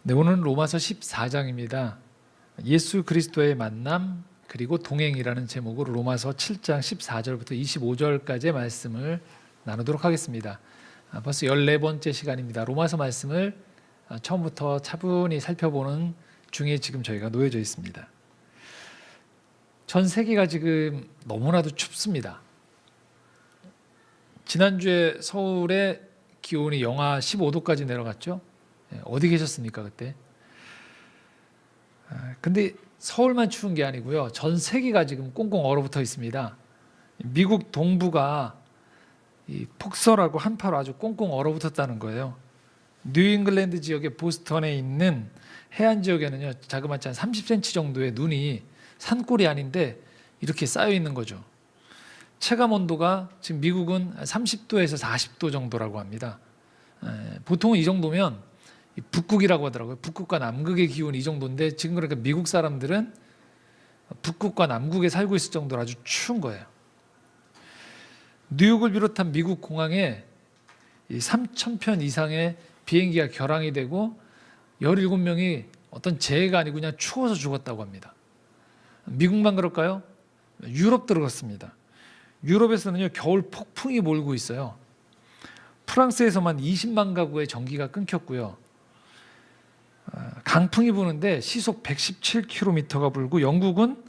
네, 오늘은 로마서 14장입니다. 예수 그리스도의 만남 그리고 동행이라는 제목으로 로마서 7장 14절부터 25절까지의 말씀을 나누도록 하겠습니다. 벌써 14번째 시간입니다. 로마서 말씀을 처음부터 차분히 살펴보는 중에 지금 저희가 놓여져 있습니다. 전 세계가 지금 너무나도 춥습니다. 지난주에 서울의 기온이 영하 15도까지 내려갔죠. 어디 계셨습니까 그때? 근데 서울만 추운 게 아니고요, 전 세계가 지금 꽁꽁 얼어붙어 있습니다. 미국 동부가 이 폭설하고 한파로 아주 꽁꽁 얼어붙었다는 거예요. 뉴잉글랜드 지역의 보스턴에 있는 해안 지역에는요, 자그마치 한 30cm 정도의 눈이 산골이 아닌데 이렇게 쌓여 있는 거죠. 체감 온도가 지금 미국은 30도에서 40도 정도라고 합니다. 보통은 이 정도면 북극이라고 하더라고요. 북극과 남극의 기온이 이 정도인데 지금 그러니까 미국 사람들은 북극과 남극에 살고 있을 정도로 아주 추운 거예요. 뉴욕을 비롯한 미국 공항에 3,000편 이상의 비행기가 결항이 되고 17명이 어떤 재해가 아니고 그냥 추워서 죽었다고 합니다. 미국만 그럴까요? 유럽도 그렇습니다. 유럽에서는요, 겨울 폭풍이 몰고 있어요. 프랑스에서만 20만 가구의 전기가 끊겼고요. 강풍이 부는데 시속 117km가 불고 영국은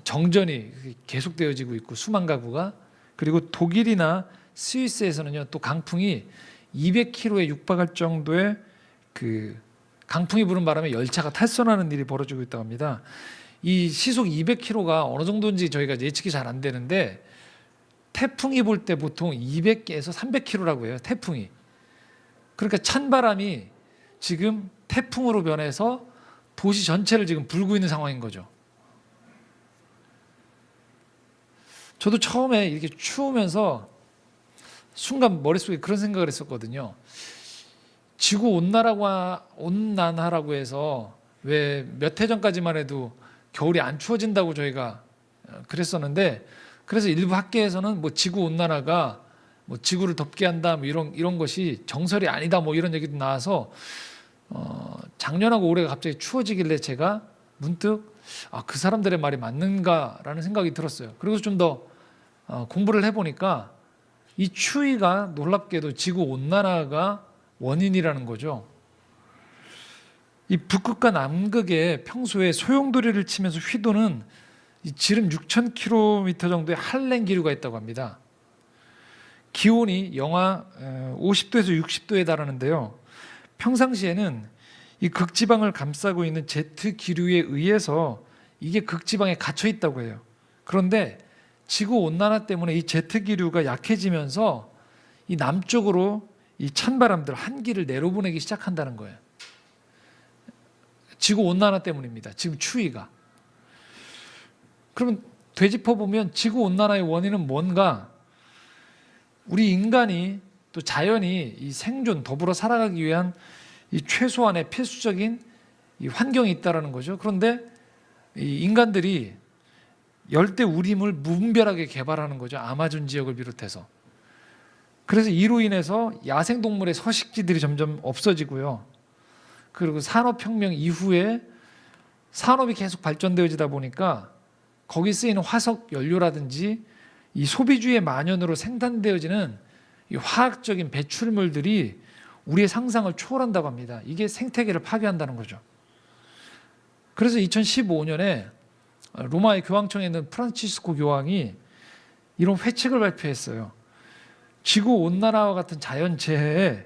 정전이 계속되어지고 있고 수만 가구가, 그리고 독일이나 스위스에서는요, 또 강풍이 200km에 육박할 정도의 그 강풍이 부는 바람에 열차가 탈선하는 일이 벌어지고 있다고 합니다. 이 시속 200km가 어느 정도인지 저희가 예측이 잘 안 되는데 태풍이 불 때 보통 200에서 300km라고 해요. 태풍이. 그러니까 찬바람이 지금 태풍으로 변해서 도시 전체를 지금 불고 있는 상황인 거죠. 저도 처음에 이렇게 추우면서 순간 머릿속에 그런 생각을 했었거든요. 지구 온난화라고 해서 왜 몇 해 전까지만 해도 겨울이 안 추워진다고 저희가 그랬었는데, 그래서 일부 학계에서는 뭐 지구 온난화가 뭐 지구를 덥게 한다, 뭐 이런 것이 정설이 아니다, 뭐 이런 얘기도 나와서 작년하고 올해가 갑자기 추워지길래 제가 문득 그 사람들의 말이 맞는가라는 생각이 들었어요. 그리고 좀 더 공부를 해보니까 이 추위가 놀랍게도 지구 온난화가 원인이라는 거죠. 이 북극과 남극에 평소에 소용돌이를 치면서 휘도는 이 지름 6,000km 정도의 한랭 기류가 있다고 합니다. 기온이 영하 50도에서 60도에 달하는데요. 평상시에는 이 극지방을 감싸고 있는 제트 기류에 의해서 이게 극지방에 갇혀 있다고 해요. 그런데 지구 온난화 때문에 이 제트 기류가 약해지면서 이 남쪽으로 이 찬바람들 한기를 내려보내기 시작한다는 거예요. 지구 온난화 때문입니다. 지금 추위가. 그러면 되짚어 보면 지구 온난화의 원인은 뭔가? 우리 인간이 또 자연이 이 생존, 더불어 살아가기 위한 이 최소한의 필수적인 이 환경이 있다라는 거죠. 그런데 이 인간들이 열대 우림을 무분별하게 개발하는 거죠. 아마존 지역을 비롯해서. 그래서 이로 인해서 야생동물의 서식지들이 점점 없어지고요. 그리고 산업혁명 이후에 산업이 계속 발전되어지다 보니까 거기 쓰이는 화석 연료라든지 이 소비주의 만연으로 생산되어지는 이 화학적인 배출물들이 우리의 상상을 초월한다고 합니다. 이게 생태계를 파괴한다는 거죠. 그래서 2015년에 로마의 교황청에 있는 프란치스코 교황이 이런 회칙을 발표했어요. 지구온난화와 같은 자연재해에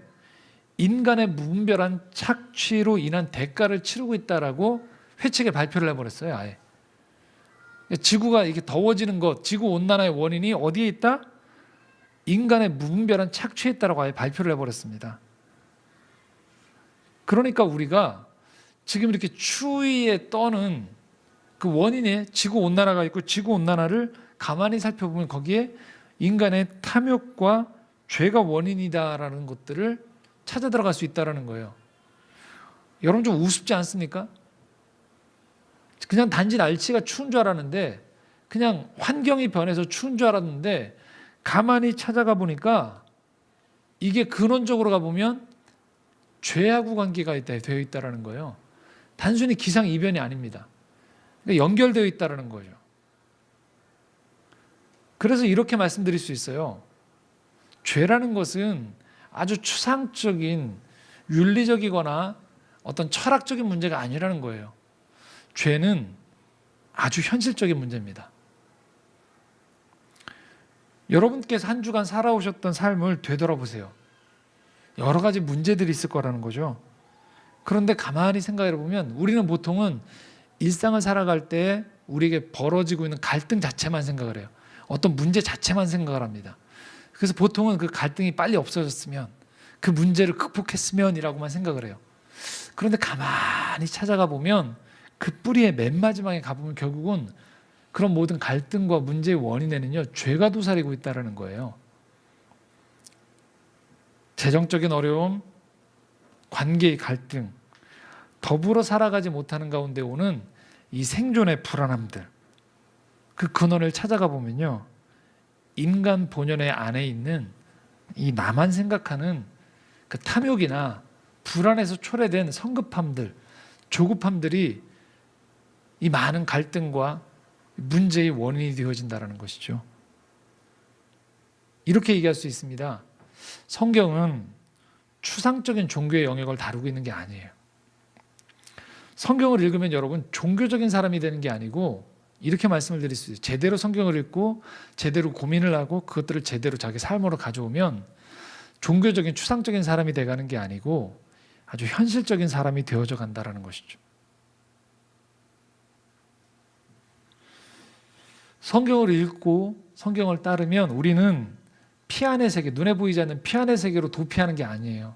인간의 무분별한 착취로 인한 대가를 치르고 있다라고 회칙에 발표를 해버렸어요. 아예. 지구가 이렇게 더워지는 것, 지구온난화의 원인이 어디에 있다? 인간의 무분별한 착취에 있다라고 아예 발표를 해버렸습니다. 그러니까 우리가 지금 이렇게 추위에 떠는 그 원인에 지구온난화가 있고, 지구온난화를 가만히 살펴보면 거기에 인간의 탐욕과 죄가 원인이다라는 것들을 찾아 들어갈 수 있다는 거예요. 여러분 좀 우습지 않습니까? 그냥 단지 날씨가 추운 줄 알았는데, 그냥 환경이 변해서 추운 줄 알았는데 가만히 찾아가 보니까 이게 근원적으로 가보면 죄하고 관계가 되어 있다는 거예요. 단순히 기상이변이 아닙니다. 그러니까 연결되어 있다는 거죠. 그래서 이렇게 말씀드릴 수 있어요. 죄라는 것은 아주 추상적인 윤리적이거나 어떤 철학적인 문제가 아니라는 거예요. 죄는 아주 현실적인 문제입니다. 여러분께서 한 주간 살아오셨던 삶을 되돌아보세요. 여러 가지 문제들이 있을 거라는 거죠. 그런데 가만히 생각해 보면 우리는 보통은 일상을 살아갈 때 우리에게 벌어지고 있는 갈등 자체만 생각을 해요. 어떤 문제 자체만 생각을 합니다. 그래서 보통은 그 갈등이 빨리 없어졌으면, 그 문제를 극복했으면이라고만 생각을 해요. 그런데 가만히 찾아가 보면 그 뿌리의 맨 마지막에 가보면 결국은 그런 모든 갈등과 문제의 원인에는요, 죄가 도사리고 있다는 거예요. 재정적인 어려움, 관계의 갈등, 더불어 살아가지 못하는 가운데 오는 이 생존의 불안함들, 그 근원을 찾아가 보면요, 인간 본연의 안에 있는 이 나만 생각하는 그 탐욕이나 불안에서 초래된 성급함들, 조급함들이 이 많은 갈등과 문제의 원인이 되어진다는 것이죠. 이렇게 얘기할 수 있습니다. 성경은 추상적인 종교의 영역을 다루고 있는 게 아니에요. 성경을 읽으면 여러분 종교적인 사람이 되는 게 아니고, 이렇게 말씀을 드릴 수 있어요. 제대로 성경을 읽고 제대로 고민을 하고 그것들을 제대로 자기 삶으로 가져오면 종교적인 추상적인 사람이 돼가는 게 아니고 아주 현실적인 사람이 되어져 간다는 것이죠. 성경을 읽고 성경을 따르면 우리는 피 안의 세계, 눈에 보이지 않는 피 안의 세계로 도피하는 게 아니에요.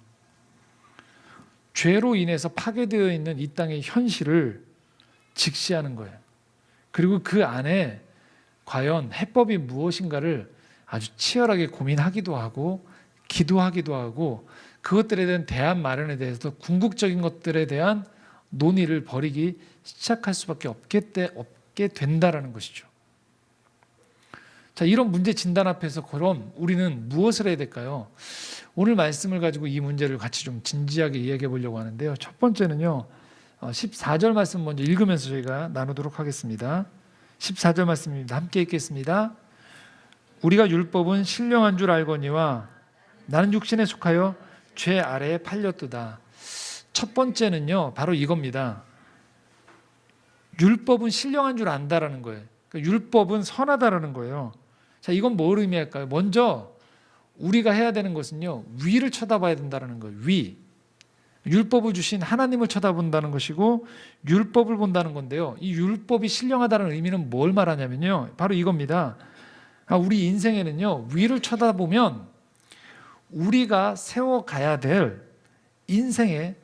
죄로 인해서 파괴되어 있는 이 땅의 현실을 직시하는 거예요. 그리고 그 안에 과연 해법이 무엇인가를 아주 치열하게 고민하기도 하고 기도하기도 하고, 그것들에 대한 대안 마련에 대해서 궁극적인 것들에 대한 논의를 벌이기 시작할 수밖에 없게 된다라는 것이죠. 자, 이런 문제 진단 앞에서 그럼 우리는 무엇을 해야 될까요? 오늘 말씀을 가지고 이 문제를 같이 좀 진지하게 이야기해 보려고 하는데요. 첫 번째는요, 14절 말씀 먼저 읽으면서 저희가 나누도록 하겠습니다. 14절 말씀입니다. 함께 읽겠습니다. 우리가 율법은 신령한 줄 알거니와 나는 육신에 속하여 죄 아래에 팔렸도다. 첫 번째는요, 바로 이겁니다. 율법은 신령한 줄 안다라는 거예요. 그러니까 율법은 선하다라는 거예요. 자, 이건 뭘 의미할까요? 먼저 우리가 해야 되는 것은요, 위를 쳐다봐야 된다는 거예요. 위. 율법을 주신 하나님을 쳐다본다는 것이고 율법을 본다는 건데요. 이 율법이 신령하다는 의미는 뭘 말하냐면요, 바로 이겁니다. 우리 인생에는요, 위를 쳐다보면 우리가 세워가야 될 인생에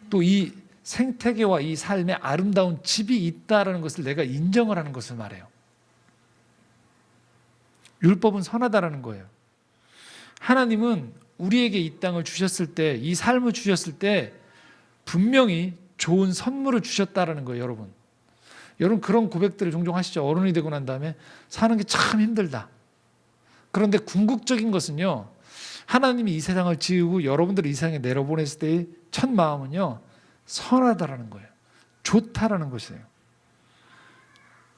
또 이 생태계와 이 삶의 아름다운 집이 있다는 것을 내가 인정을 하는 것을 말해요. 율법은 선하다라는 거예요. 하나님은 우리에게 이 땅을 주셨을 때, 이 삶을 주셨을 때 분명히 좋은 선물을 주셨다라는 거예요. 여러분 그런 고백들을 종종 하시죠. 어른이 되고 난 다음에 사는 게 참 힘들다. 그런데 궁극적인 것은요, 하나님이 이 세상을 지으고 여러분들을 이 세상에 내려보냈을 때의 첫 마음은요, 선하다라는 거예요. 좋다라는 것이에요.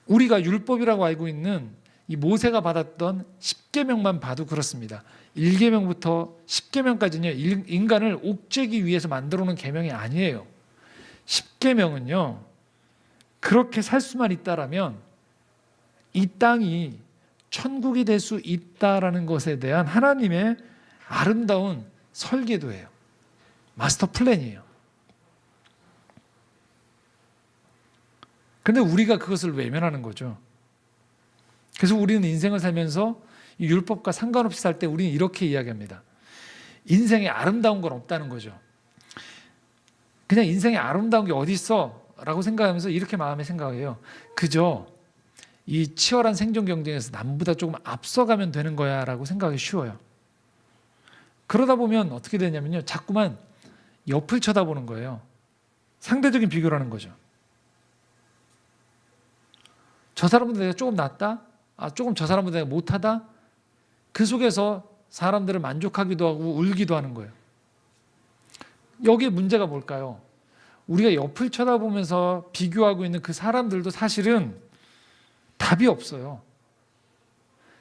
우리가 율법이라고 알고 있는 이 모세가 받았던 10계명만 봐도 그렇습니다. 1계명부터 10계명까지는 인간을 옥죄기 위해서 만들어 놓은 계명이 아니에요. 10계명은요, 그렇게 살 수만 있다라면 이 땅이 천국이 될 수 있다라는 것에 대한 하나님의 아름다운 설계도예요. 마스터 플랜이에요. 그런데 우리가 그것을 외면하는 거죠. 그래서 우리는 인생을 살면서 이 율법과 상관없이 살 때 우리는 이렇게 이야기합니다. 인생에 아름다운 건 없다는 거죠. 그냥 인생에 아름다운 게 어디 있어? 라고 생각하면서 이렇게 마음에 생각해요. 그저 이 치열한 생존 경쟁에서 남보다 조금 앞서가면 되는 거야 라고 생각하기 쉬워요. 그러다 보면 어떻게 되냐면요, 자꾸만 옆을 쳐다보는 거예요. 상대적인 비교를 하는 거죠. 저 사람보다 내가 조금 낫다? 조금 저 사람보다 내가 못하다? 그 속에서 사람들을 만족하기도 하고 울기도 하는 거예요. 여기에 문제가 뭘까요? 우리가 옆을 쳐다보면서 비교하고 있는 그 사람들도 사실은 답이 없어요.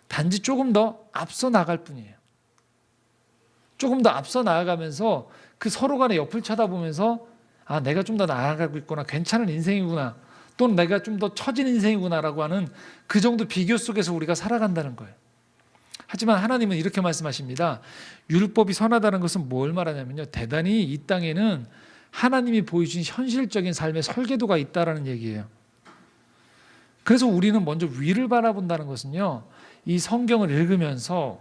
단지 조금 더 앞서 나갈 뿐이에요. 조금 더 앞서 나아가면서 그 서로 간의 옆을 쳐다보면서 아, 내가 좀 더 나아가고 있구나, 괜찮은 인생이구나, 또는 내가 좀 더 처진 인생이구나라고 하는 그 정도 비교 속에서 우리가 살아간다는 거예요. 하지만 하나님은 이렇게 말씀하십니다. 율법이 선하다는 것은 뭘 말하냐면요, 대단히 이 땅에는 하나님이 보여주신 현실적인 삶의 설계도가 있다라는 얘기예요. 그래서 우리는 먼저 위를 바라본다는 것은요, 이 성경을 읽으면서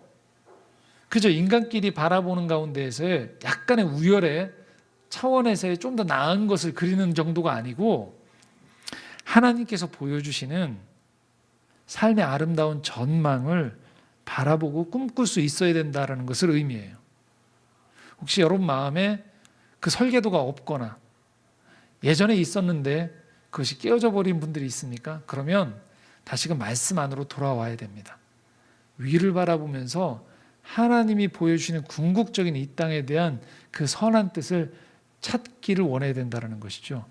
그저 인간끼리 바라보는 가운데에서의 약간의 우열의 차원에서의 좀 더 나은 것을 그리는 정도가 아니고 하나님께서 보여주시는 삶의 아름다운 전망을 바라보고 꿈꿀 수 있어야 된다는 것을 의미해요. 혹시 여러분 마음에 그 설계도가 없거나 예전에 있었는데 그것이 깨어져 버린 분들이 있습니까? 그러면 다시금 말씀 안으로 돌아와야 됩니다. 위를 바라보면서 하나님이 보여주시는 궁극적인 이 땅에 대한 그 선한 뜻을 찾기를 원해야 된다는 것이죠.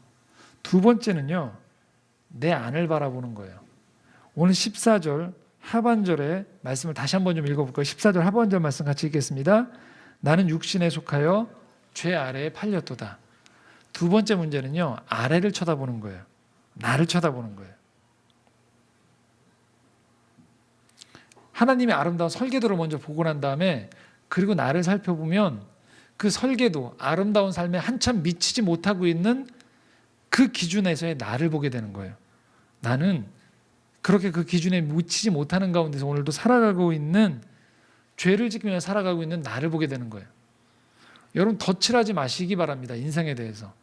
두 번째는요, 내 안을 바라보는 거예요. 오늘 14절 하반절의 말씀을 다시 한번 좀 읽어볼까요? 14절 하반절 말씀 같이 읽겠습니다. 나는 육신에 속하여 죄 아래에 팔렸도다. 두 번째 문제는요, 아래를 쳐다보는 거예요. 나를 쳐다보는 거예요. 하나님의 아름다운 설계도를 먼저 보고 난 다음에 그리고 나를 살펴보면 그 설계도, 아름다운 삶에 한참 미치지 못하고 있는 그 기준에서의 나를 보게 되는 거예요. 나는 그렇게 그 기준에 미치지 못하는 가운데서 오늘도 살아가고 있는, 죄를 지키며 살아가고 있는 나를 보게 되는 거예요. 여러분 덧칠하지 마시기 바랍니다. 인생에 대해서.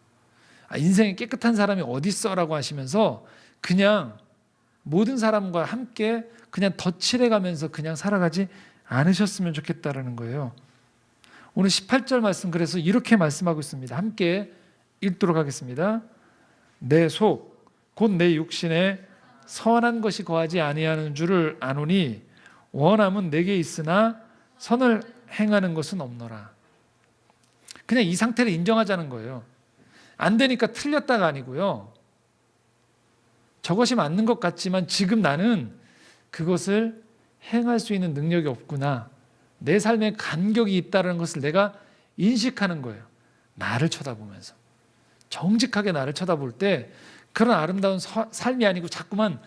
인생에 깨끗한 사람이 어디 있어라고 하시면서 그냥 모든 사람과 함께 그냥 덧칠해가면서 그냥 살아가지 않으셨으면 좋겠다라는 거예요. 오늘 18절 말씀 그래서 이렇게 말씀하고 있습니다. 함께 읽도록 하겠습니다. 내 속 곧 내 육신에 선한 것이 거하지 아니하는 줄을 아노니 원함은 내게 있으나 선을 행하는 것은 없노라. 그냥 이 상태를 인정하자는 거예요. 안 되니까 틀렸다가 아니고요, 저것이 맞는 것 같지만 지금 나는 그것을 행할 수 있는 능력이 없구나, 내 삶에 간격이 있다는 것을 내가 인식하는 거예요. 나를 쳐다보면서 정직하게 나를 쳐다볼 때 그런 아름다운 삶이 아니고 자꾸만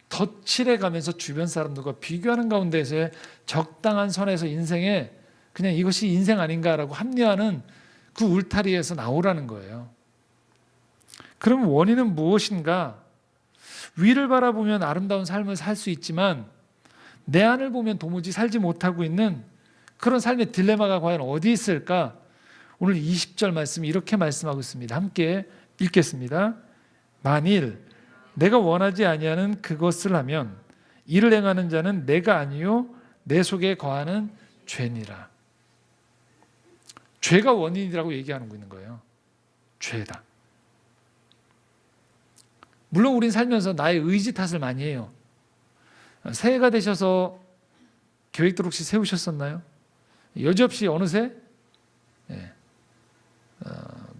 덧칠해가면서 주변 사람들과 비교하는 가운데서의 적당한 선에서 인생에 그냥 이것이 인생 아닌가라고 합리화하는 그 울타리에서 나오라는 거예요. 그럼 원인은 무엇인가? 위를 바라보면 아름다운 삶을 살 수 있지만 내 안을 보면 도무지 살지 못하고 있는 그런 삶의 딜레마가 과연 어디 있을까? 오늘 20절 말씀 이렇게 말씀하고 있습니다. 함께 읽겠습니다. 만일 내가 원하지 아니하는 그것을 하면 이를 행하는 자는 내가 아니요 내 속에 거하는 죄니라. 죄가 원인이라고 얘기하고 있는 거예요. 죄다. 물론 우린 살면서 나의 의지 탓을 많이 해요. 새해가 되셔서 계획들 혹시 세우셨었나요? 여지없이 어느새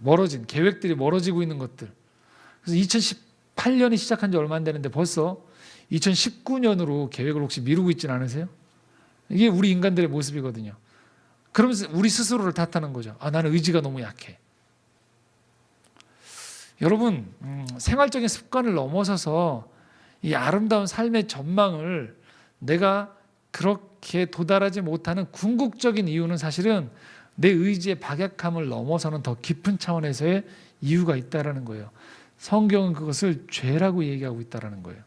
멀어진 계획들이 멀어지고 있는 것들. 그래서 2018년이 시작한 지 얼마 안 되는데 벌써 2019년으로 계획을 혹시 미루고 있지는 않으세요? 이게 우리 인간들의 모습이거든요. 그러면서 우리 스스로를 탓하는 거죠. 나는 의지가 너무 약해. 여러분, 생활적인 습관을 넘어서서 이 아름다운 삶의 전망을 내가 그렇게 도달하지 못하는 궁극적인 이유는 사실은 내 의지의 박약함을 넘어서는 더 깊은 차원에서의 이유가 있다는 거예요. 성경은 그것을 죄라고 얘기하고 있다는 거예요.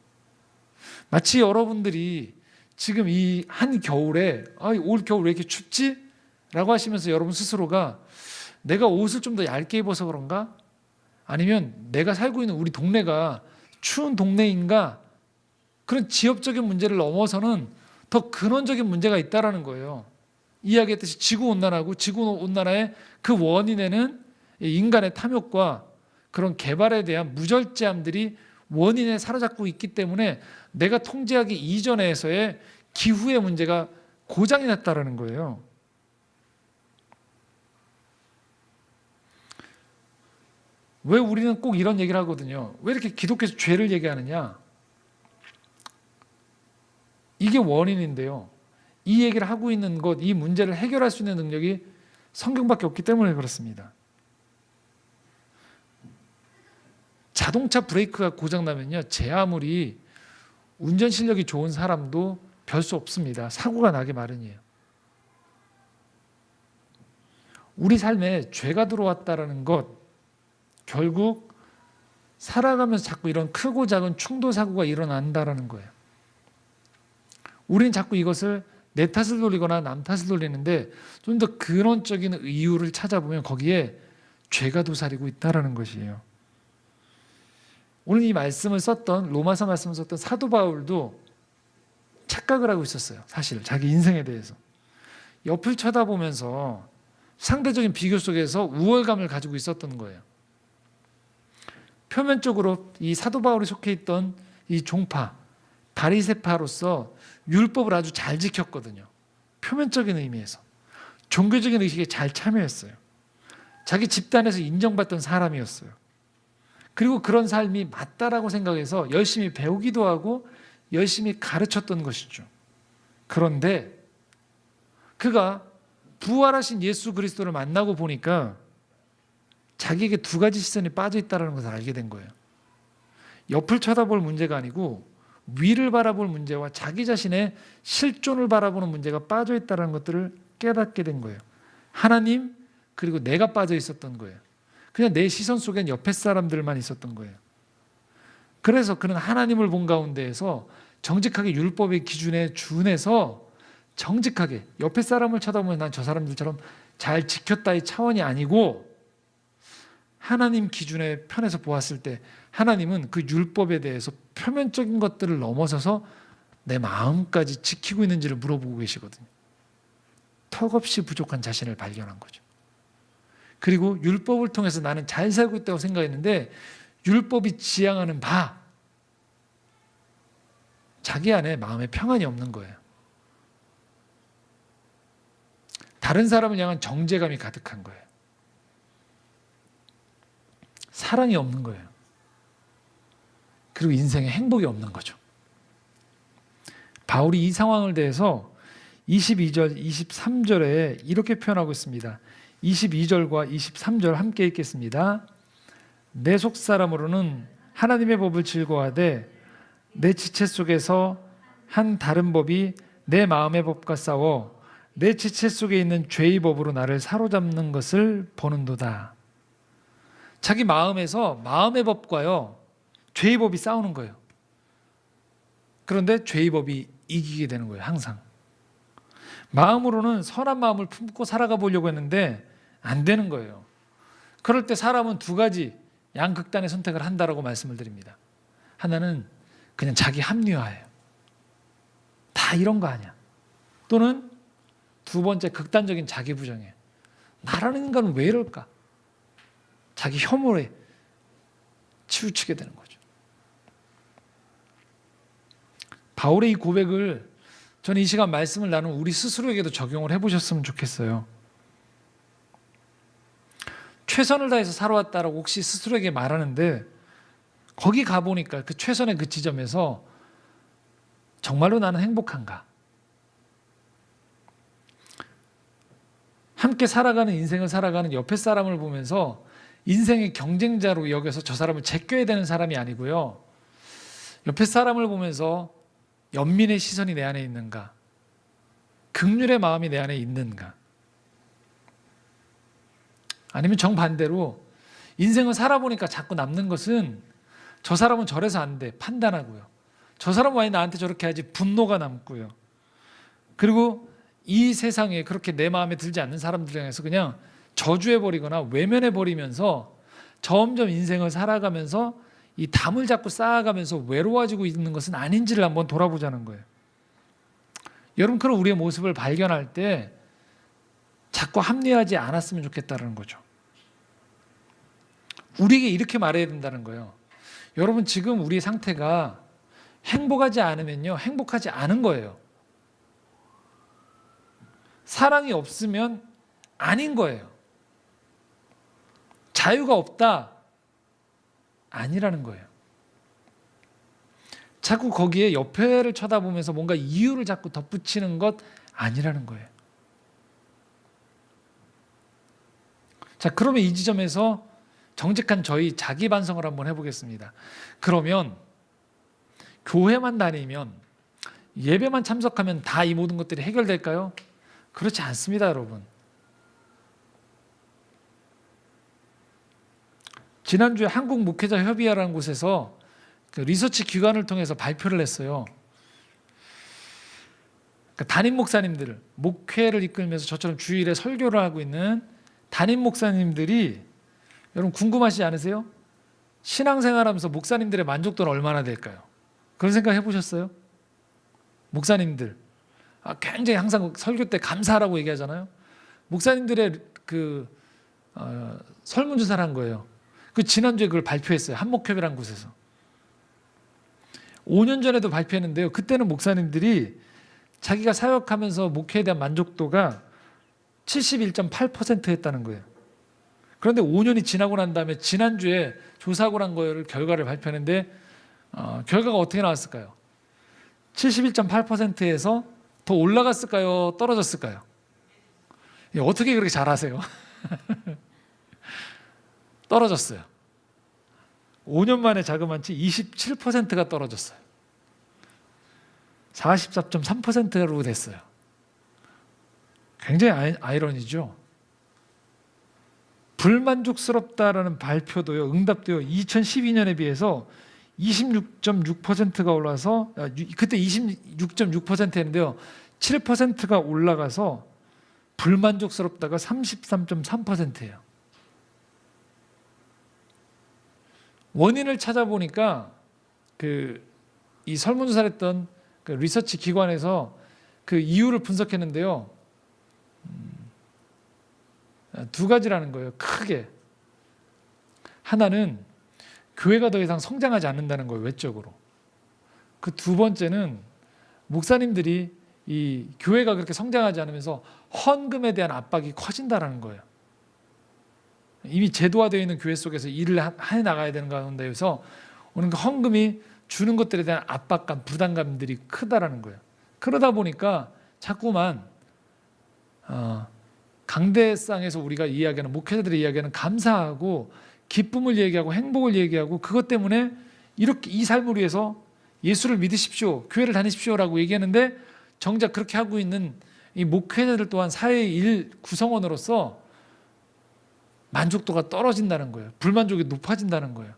마치 여러분들이 지금 이 한겨울에 올 겨울 왜 이렇게 춥지? 라고 하시면서 여러분 스스로가 내가 옷을 좀 더 얇게 입어서 그런가? 아니면 내가 살고 있는 우리 동네가 추운 동네인가? 그런 지역적인 문제를 넘어서는 더 근원적인 문제가 있다는 거예요. 이야기했듯이 지구온난화고 지구온난화의 그 원인에는 인간의 탐욕과 그런 개발에 대한 무절제함들이 원인에 사로잡고 있기 때문에 내가 통제하기 이전에서의 기후의 문제가 고장이 났다는 거예요. 왜 우리는 꼭 이런 얘기를 하거든요. 왜 이렇게 기독교에서 죄를 얘기하느냐? 이게 원인인데요. 이 얘기를 하고 있는 것, 이 문제를 해결할 수 있는 능력이 성경밖에 없기 때문에 그렇습니다. 자동차 브레이크가 고장나면요, 제 아무리 운전 실력이 좋은 사람도 별 수 없습니다. 사고가 나기 마련이에요. 우리 삶에 죄가 들어왔다는 것, 결국 살아가면서 자꾸 이런 크고 작은 충돌 사고가 일어난다는 거예요. 우리는 자꾸 이것을 내 탓을 돌리거나 남 탓을 돌리는데 좀 더 근원적인 이유를 찾아보면 거기에 죄가 도사리고 있다는 것이에요. 오늘 이 말씀을 썼던, 로마서 말씀을 썼던 사도 바울도 착각을 하고 있었어요. 사실 자기 인생에 대해서 옆을 쳐다보면서 상대적인 비교 속에서 우월감을 가지고 있었던 거예요. 표면적으로 이 사도 바울이 속해 있던 이 종파 바리새파로서 율법을 아주 잘 지켰거든요. 표면적인 의미에서 종교적인 의식에 잘 참여했어요. 자기 집단에서 인정받던 사람이었어요. 그리고 그런 삶이 맞다라고 생각해서 열심히 배우기도 하고 열심히 가르쳤던 것이죠. 그런데 그가 부활하신 예수 그리스도를 만나고 보니까 자기에게 두 가지 시선이 빠져 있다는 것을 알게 된 거예요. 옆을 쳐다볼 문제가 아니고 위를 바라볼 문제와 자기 자신의 실존을 바라보는 문제가 빠져 있다는 것들을 깨닫게 된 거예요. 하나님 그리고 내가 빠져 있었던 거예요. 그냥 내 시선 속엔 옆에 사람들만 있었던 거예요. 그래서 그는 하나님을 본 가운데에서 정직하게 율법의 기준에 준해서 정직하게 옆에 사람을 쳐다보면 난 저 사람들처럼 잘 지켰다의 차원이 아니고 하나님 기준의 편에서 보았을 때 하나님은 그 율법에 대해서 표면적인 것들을 넘어서서 내 마음까지 지키고 있는지를 물어보고 계시거든요. 턱없이 부족한 자신을 발견한 거죠. 그리고 율법을 통해서 나는 잘 살고 있다고 생각했는데 율법이 지향하는 바 자기 안에 마음에 평안이 없는 거예요. 다른 사람을 향한 정죄감이 가득한 거예요. 사랑이 없는 거예요. 그리고 인생에 행복이 없는 거죠. 바울이 이 상황을 대해서 22절, 23절에 이렇게 표현하고 있습니다. 22절과 23절 함께 읽겠습니다. 내 속사람으로는 하나님의 법을 즐거워하되 내 지체 속에서 한 다른 법이 내 마음의 법과 싸워 내 지체 속에 있는 죄의 법으로 나를 사로잡는 것을 보는도다. 자기 마음에서 마음의 법과요 죄의 법이 싸우는 거예요. 그런데 죄의 법이 이기게 되는 거예요. 항상 마음으로는 선한 마음을 품고 살아가 보려고 했는데 안 되는 거예요. 그럴 때 사람은 두 가지 양극단의 선택을 한다라고 말씀을 드립니다. 하나는 그냥 자기 합리화예요. 다 이런 거 아니야. 또는 두 번째 극단적인 자기 부정이에요. 나라는 인간은 왜 이럴까? 자기 혐오에 치우치게 되는 거죠. 바울의 이 고백을 저는 이 시간 말씀을 나눈 우리 스스로에게도 적용을 해보셨으면 좋겠어요. 최선을 다해서 살아왔다라고 혹시 스스로에게 말하는데 거기 가보니까 그 최선의 그 지점에서 정말로 나는 행복한가? 함께 살아가는 인생을 살아가는 옆에 사람을 보면서 인생의 경쟁자로 여겨서 저 사람을 제껴야 되는 사람이 아니고요. 옆에 사람을 보면서 연민의 시선이 내 안에 있는가? 긍휼의 마음이 내 안에 있는가? 아니면 정반대로 인생을 살아보니까 자꾸 남는 것은 저 사람은 저래서 안 돼 판단하고요. 저 사람은 왜 나한테 저렇게 하지 분노가 남고요. 그리고 이 세상에 그렇게 내 마음에 들지 않는 사람들 향해서 그냥 저주해버리거나 외면해버리면서 점점 인생을 살아가면서 이 담을 잡고 쌓아가면서 외로워지고 있는 것은 아닌지를 한번 돌아보자는 거예요. 여러분 그런 우리의 모습을 발견할 때 자꾸 합리화하지 않았으면 좋겠다는 거죠. 우리에게 이렇게 말해야 된다는 거예요. 여러분 지금 우리 상태가 행복하지 않으면요 행복하지 않은 거예요. 사랑이 없으면 아닌 거예요. 자유가 없다. 아니라는 거예요. 자꾸 거기에 옆에를 쳐다보면서 뭔가 이유를 자꾸 덧붙이는 것 아니라는 거예요. 자, 그러면 이 지점에서 정직한 저희 자기 반성을 한번 해보겠습니다. 그러면 교회만 다니면, 예배만 참석하면 다 이 모든 것들이 해결될까요? 그렇지 않습니다, 여러분. 지난주에 한국목회자협의회라는 곳에서 그 리서치 기관을 통해서 발표를 했어요. 그러니까 담임 목사님들, 목회를 이끌면서 저처럼 주일에 설교를 하고 있는 담임 목사님들이, 여러분 궁금하시지 않으세요? 신앙생활하면서 목사님들의 만족도는 얼마나 될까요? 그런 생각 해보셨어요? 목사님들 굉장히 항상 설교 때 감사하라고 얘기하잖아요. 목사님들의 설문조사를 한 거예요. 그 지난주에 그걸 발표했어요. 한목협이라는 곳에서. 5년 전에도 발표했는데요. 그때는 목사님들이 자기가 사역하면서 목회에 대한 만족도가 71.8%였다는 거예요. 그런데 5년이 지나고 난 다음에 지난주에 조사하고 난 거를 결과를 발표했는데 결과가 어떻게 나왔을까요? 71.8%에서 더 올라갔을까요? 떨어졌을까요? 어떻게 그렇게 잘하세요? 떨어졌어요. 5년 만에 자그마치 27%가 떨어졌어요. 44.3%로 됐어요. 굉장히 아이러니죠. 불만족스럽다라는 발표도요, 응답도요, 2012년에 비해서 26.6%가 올라서, 그때 26.6%였는데요, 7%가 올라가서 불만족스럽다가 33.3%예요. 원인을 찾아보니까 이 설문조사를 했던 그 리서치 기관에서 그 이유를 분석했는데요, 두 가지라는 거예요. 크게. 하나는 교회가 더 이상 성장하지 않는다는 거예요. 외적으로. 그 두 번째는 목사님들이 이 교회가 그렇게 성장하지 않으면서 헌금에 대한 압박이 커진다는 거예요. 이미 제도화되어 있는 교회 속에서 일을 해 나가야 되는 가운데에서 오는 그 헌금이 주는 것들에 대한 압박감, 부담감들이 크다라는 거예요. 그러다 보니까 자꾸만 강대상에서 우리가 이야기하는, 목회자들이 이야기하는 감사하고 기쁨을 얘기하고 행복을 얘기하고, 그것 때문에 이렇게 이 삶을 위해서 예수를 믿으십시오, 교회를 다니십시오라고 얘기하는데, 정작 그렇게 하고 있는 이 목회자들 또한 사회의 일 구성원으로서 만족도가 떨어진다는 거예요. 불만족이 높아진다는 거예요.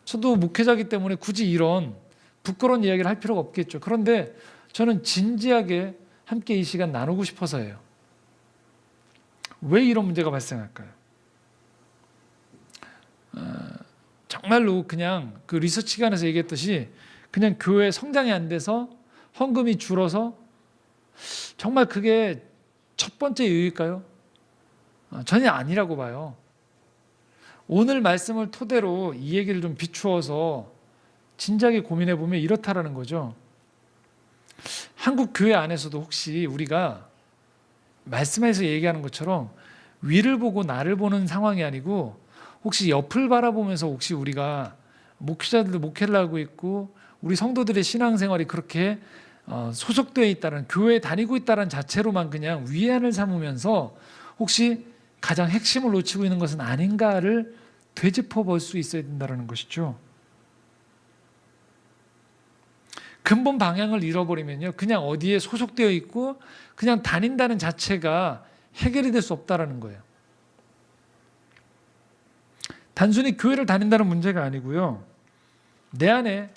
저도 목회자이기 때문에 굳이 이런 부끄러운 이야기를 할 필요가 없겠죠. 그런데 저는 진지하게 함께 이 시간 나누고 싶어서예요. 왜 이런 문제가 발생할까요? 정말로 그냥 그 리서치 기관에서 얘기했듯이 그냥 교회 성장이 안 돼서 헌금이 줄어서, 정말 그게 첫 번째 이유일까요? 전혀 아니라고 봐요. 오늘 말씀을 토대로 이 얘기를 좀 비추어서 진지하게 고민해 보면 이렇다라는 거죠. 한국 교회 안에서도 혹시 우리가 말씀에서 얘기하는 것처럼 위를 보고 나를 보는 상황이 아니고, 혹시 옆을 바라보면서 혹시 우리가 목회자들도 목회를 하고 있고 우리 성도들의 신앙생활이 그렇게 소속되어 있다는, 교회에 다니고 있다는 자체로만 그냥 위안을 삼으면서 혹시 가장 핵심을 놓치고 있는 것은 아닌가를 되짚어 볼 수 있어야 된다는 것이죠. 근본 방향을 잃어버리면요, 그냥 어디에 소속되어 있고 그냥 다닌다는 자체가 해결이 될 수 없다는 거예요. 단순히 교회를 다닌다는 문제가 아니고요, 내 안에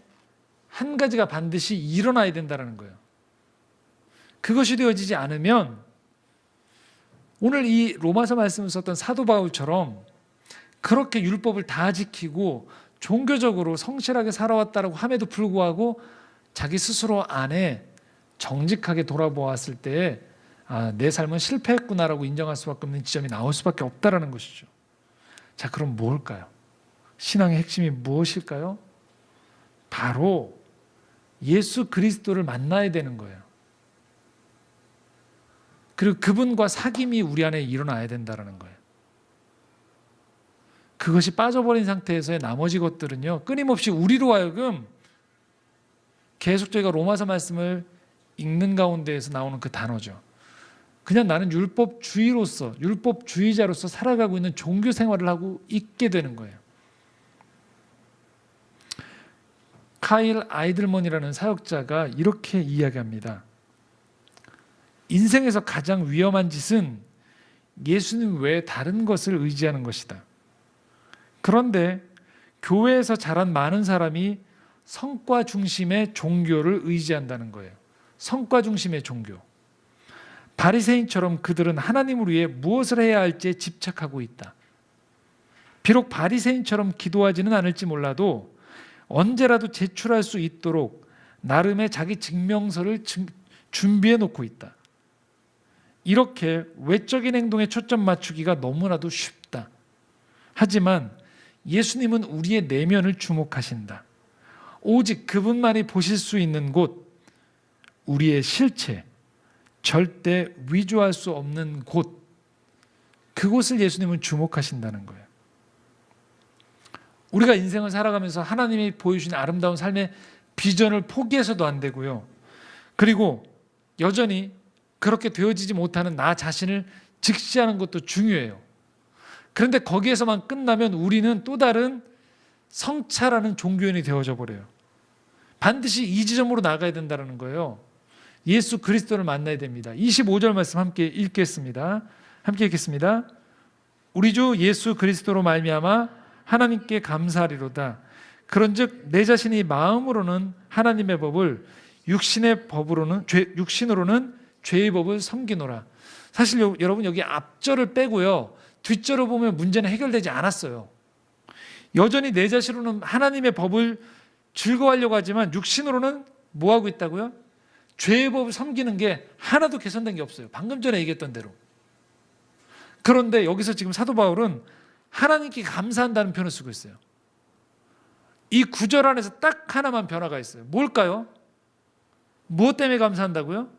한 가지가 반드시 일어나야 된다는 거예요. 그것이 되어지지 않으면 오늘 이 로마서 말씀을 썼던 사도 바울처럼 그렇게 율법을 다 지키고 종교적으로 성실하게 살아왔다고 함에도 불구하고 자기 스스로 안에 정직하게 돌아보았을 때 내 삶은 실패했구나라고 인정할 수밖에 없는 지점이 나올 수밖에 없다는 것이죠. 자, 그럼 뭘까요? 신앙의 핵심이 무엇일까요? 바로 예수 그리스도를 만나야 되는 거예요. 그리고 그분과 사귐이 우리 안에 일어나야 된다는 거예요. 그것이 빠져버린 상태에서의 나머지 것들은요, 끊임없이 우리로 하여금 계속 저희가 로마서 말씀을 읽는 가운데에서 나오는 그 단어죠. 그냥 나는 율법주의자로서 살아가고 있는 종교 생활을 하고 있게 되는 거예요. 카일 아이들먼이라는 사역자가 이렇게 이야기합니다. 인생에서 가장 위험한 짓은 예수님 외에 다른 것을 의지하는 것이다. 그런데 교회에서 자란 많은 사람이 성과 중심의 종교를 의지한다는 거예요. 성과 중심의 종교. 바리새인처럼 그들은 하나님을 위해 무엇을 해야 할지에 집착하고 있다. 비록 바리새인처럼 기도하지는 않을지 몰라도 언제라도 제출할 수 있도록 나름의 자기 증명서를 준비해 놓고 있다. 이렇게 외적인 행동에 초점 맞추기가 너무나도 쉽다. 하지만 예수님은 우리의 내면을 주목하신다. 오직 그분만이 보실 수 있는 곳, 우리의 실체, 절대 위조할 수 없는 곳, 그곳을 예수님은 주목하신다는 거예요. 우리가 인생을 살아가면서 하나님이 보여주신 아름다운 삶의 비전을 포기해서도 안 되고요. 그리고 여전히 그렇게 되어지지 못하는 나 자신을 직시하는 것도 중요해요. 그런데 거기에서만 끝나면 우리는 또 다른 성차라는 종교인이 되어져 버려요. 반드시 이 지점으로 나가야 된다는 거예요. 예수 그리스도를 만나야 됩니다. 25절 말씀 함께 읽겠습니다. 함께 읽겠습니다. 우리 주 예수 그리스도로 말미암아 하나님께 감사하리로다. 그런즉 내 자신이 마음으로는 하나님의 법을 육신으로는 죄의 법을 섬기노라. 사실 여러분 여기 앞절을 빼고요, 뒷절을 보면 문제는 해결되지 않았어요. 여전히 내 자신으로는 하나님의 법을 즐거워하려고 하지만 육신으로는 뭐하고 있다고요? 죄의 법을 섬기는 게 하나도 개선된 게 없어요. 방금 전에 얘기했던 대로. 그런데 여기서 지금 사도 바울은 하나님께 감사한다는 표현을 쓰고 있어요. 이 구절 안에서 딱 하나만 변화가 있어요. 뭘까요? 무엇 때문에 감사한다고요?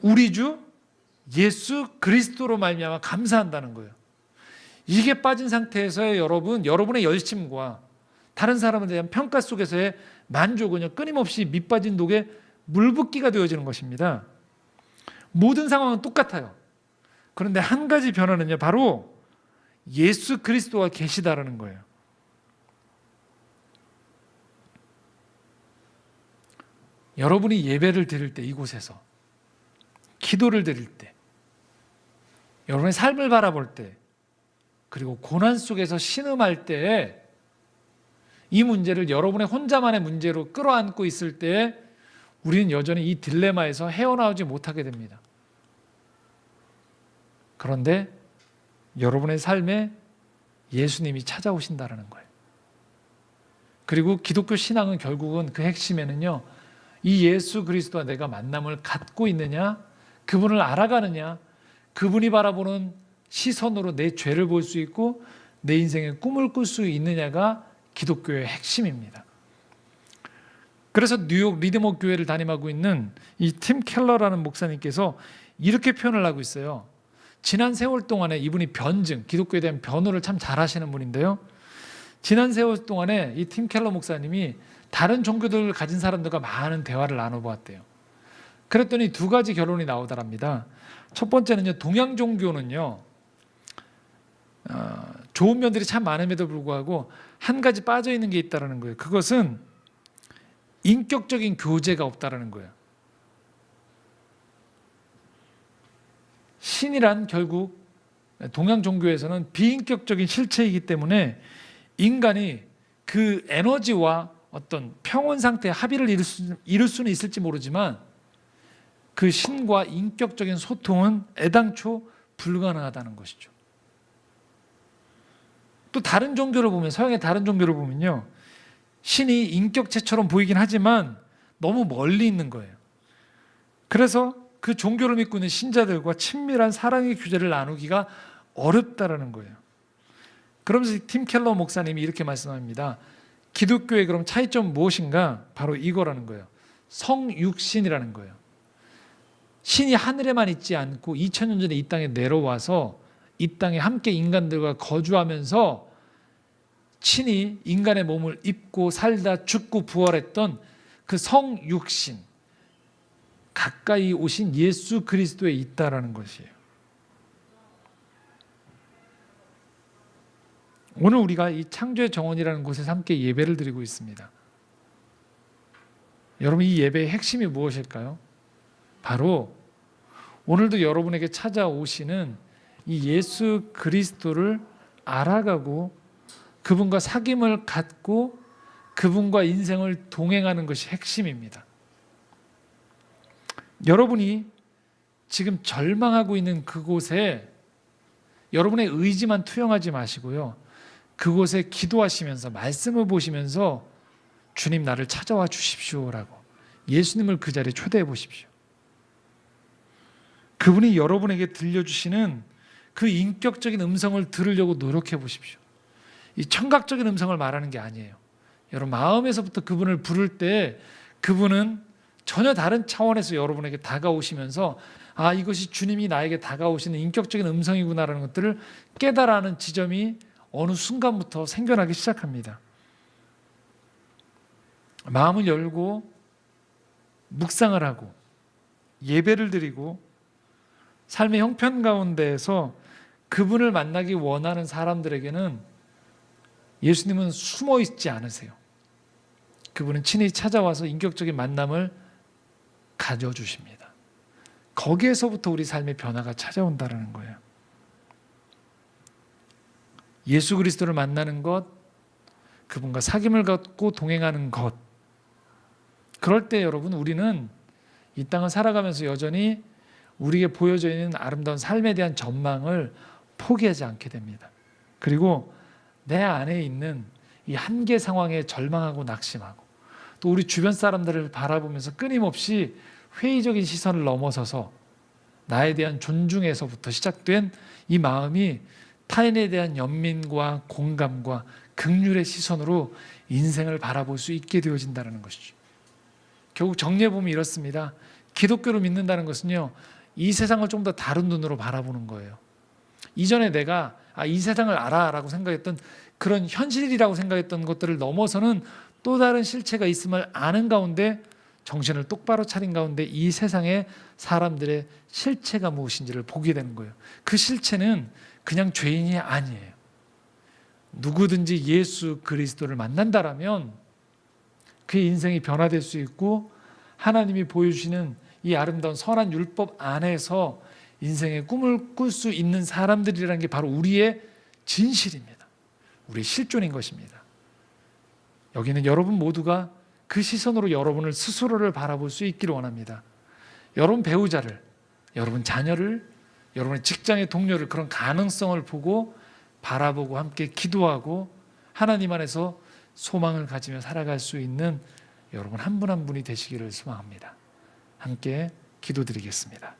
우리 주 예수 그리스도로 말미암아 감사한다는 거예요. 이게 빠진 상태에서의 여러분의 열심과 다른 사람에 대한 평가 속에서의 만족은요, 끊임없이 밑빠진 독에 물붓기가 되어지는 것입니다. 모든 상황은 똑같아요. 그런데 한 가지 변화는요, 바로 예수 그리스도가 계시다라는 거예요. 여러분이 예배를 드릴 때, 이곳에서 기도를 드릴 때, 여러분의 삶을 바라볼 때, 그리고 고난 속에서 신음할 때에 이 문제를 여러분의 혼자만의 문제로 끌어안고 있을 때 우리는 여전히 이 딜레마에서 헤어나오지 못하게 됩니다. 그런데 여러분의 삶에 예수님이 찾아오신다는 거예요. 그리고 기독교 신앙은 결국은 그 핵심에는요, 이 예수 그리스도와 내가 만남을 갖고 있느냐, 그분을 알아가느냐, 그분이 바라보는 시선으로 내 죄를 볼 수 있고 내 인생의 꿈을 꿀 수 있느냐가 기독교의 핵심입니다. 그래서 뉴욕 리드머 교회를 담임하고 있는 이 팀 켈러라는 목사님께서 이렇게 표현을 하고 있어요. 지난 세월 동안에 이분이 기독교에 대한 변호를 참 잘하시는 분인데요, 지난 세월 동안에 이 팀 켈러 목사님이 다른 종교들을 가진 사람들과 많은 대화를 나눠보았대요. 그랬더니 두 가지 결론이 나오더랍니다. 첫 번째는요, 동양 종교는요, 좋은 면들이 참 많음에도 불구하고 한 가지 빠져 있는 게 있다는 거예요. 그것은 인격적인 교제가 없다는 거예요. 신이란 결국 동양 종교에서는 비인격적인 실체이기 때문에 인간이 그 에너지와 어떤 평온 상태의 합의를 이룰 수는 있을지 모르지만 그 신과 인격적인 소통은 애당초 불가능하다는 것이죠. 또 다른 종교를 보면, 서양의 다른 종교를 보면요, 신이 인격체처럼 보이긴 하지만 너무 멀리 있는 거예요. 그래서 그 종교를 믿고 있는 신자들과 친밀한 사랑의 교제를 나누기가 어렵다라는 거예요. 그러면서 팀 켈러 목사님이 이렇게 말씀합니다. 기독교의 그럼 차이점 무엇인가? 바로 이거라는 거예요. 성육신이라는 거예요. 신이 하늘에만 있지 않고 2000년 전에 이 땅에 내려와서 이 땅에 함께 인간들과 거주하면서 친히 인간의 몸을 입고 살다 죽고 부활했던 그 성육신, 가까이 오신 예수 그리스도에 있다라는 것이에요. 오늘 우리가 이 창조의 정원이라는 곳에서 함께 예배를 드리고 있습니다. 여러분, 이 예배의 핵심이 무엇일까요? 바로 오늘도 여러분에게 찾아오시는 이 예수 그리스도를 알아가고 그분과 사귐을 갖고 그분과 인생을 동행하는 것이 핵심입니다. 여러분이 지금 절망하고 있는 그곳에 여러분의 의지만 투영하지 마시고요, 그곳에 기도하시면서 말씀을 보시면서 주님, 나를 찾아와 주십시오라고 예수님을 그 자리에 초대해 보십시오. 그분이 여러분에게 들려주시는 그 인격적인 음성을 들으려고 노력해 보십시오. 이 청각적인 음성을 말하는 게 아니에요. 여러분, 마음에서부터 그분을 부를 때 그분은 전혀 다른 차원에서 여러분에게 다가오시면서 아, 이것이 주님이 나에게 다가오시는 인격적인 음성이구나라는 것들을 깨달아하는 지점이 어느 순간부터 생겨나기 시작합니다. 마음을 열고 묵상을 하고 예배를 드리고 삶의 형편 가운데에서 그분을 만나기 원하는 사람들에게는 예수님은 숨어 있지 않으세요. 그분은 친히 찾아와서 인격적인 만남을 가져주십니다. 거기에서부터 우리 삶의 변화가 찾아온다는 거예요. 예수 그리스도를 만나는 것, 그분과 사귐을 갖고 동행하는 것, 그럴 때 여러분, 우리는 이 땅을 살아가면서 여전히 우리에게 보여져 있는 아름다운 삶에 대한 전망을 포기하지 않게 됩니다. 그리고 내 안에 있는 이 한계 상황에 절망하고 낙심하고 또 우리 주변 사람들을 바라보면서 끊임없이 회의적인 시선을 넘어서서 나에 대한 존중에서부터 시작된 이 마음이 타인에 대한 연민과 공감과 긍휼의 시선으로 인생을 바라볼 수 있게 되어진다는 것이죠. 결국 정리해 보면 이렇습니다. 기독교를 믿는다는 것은요, 이 세상을 좀 더 다른 눈으로 바라보는 거예요. 이전에 내가 이 세상을 알아라고 생각했던 그런 현실이라고 생각했던 것들을 넘어서는 또 다른 실체가 있음을 아는 가운데 정신을 똑바로 차린 가운데 이 세상의 사람들의 실체가 무엇인지를 보게 되는 거예요. 그 실체는 그냥 죄인이 아니에요. 누구든지 예수 그리스도를 만난다라면 그의 인생이 변화될 수 있고 하나님이 보여주시는 이 아름다운 선한 율법 안에서 인생의 꿈을 꿀 수 있는 사람들이라는 게 바로 우리의 진실입니다. 우리의 실존인 것입니다. 여기는 여러분 모두가 그 시선으로 여러분을 스스로를 바라볼 수 있기를 원합니다. 여러분 배우자를, 여러분 자녀를, 여러분의 직장의 동료를 그런 가능성을 보고 바라보고 함께 기도하고 하나님 안에서 소망을 가지며 살아갈 수 있는 여러분 한 분 한 분이 되시기를 소망합니다. 함께 기도드리겠습니다.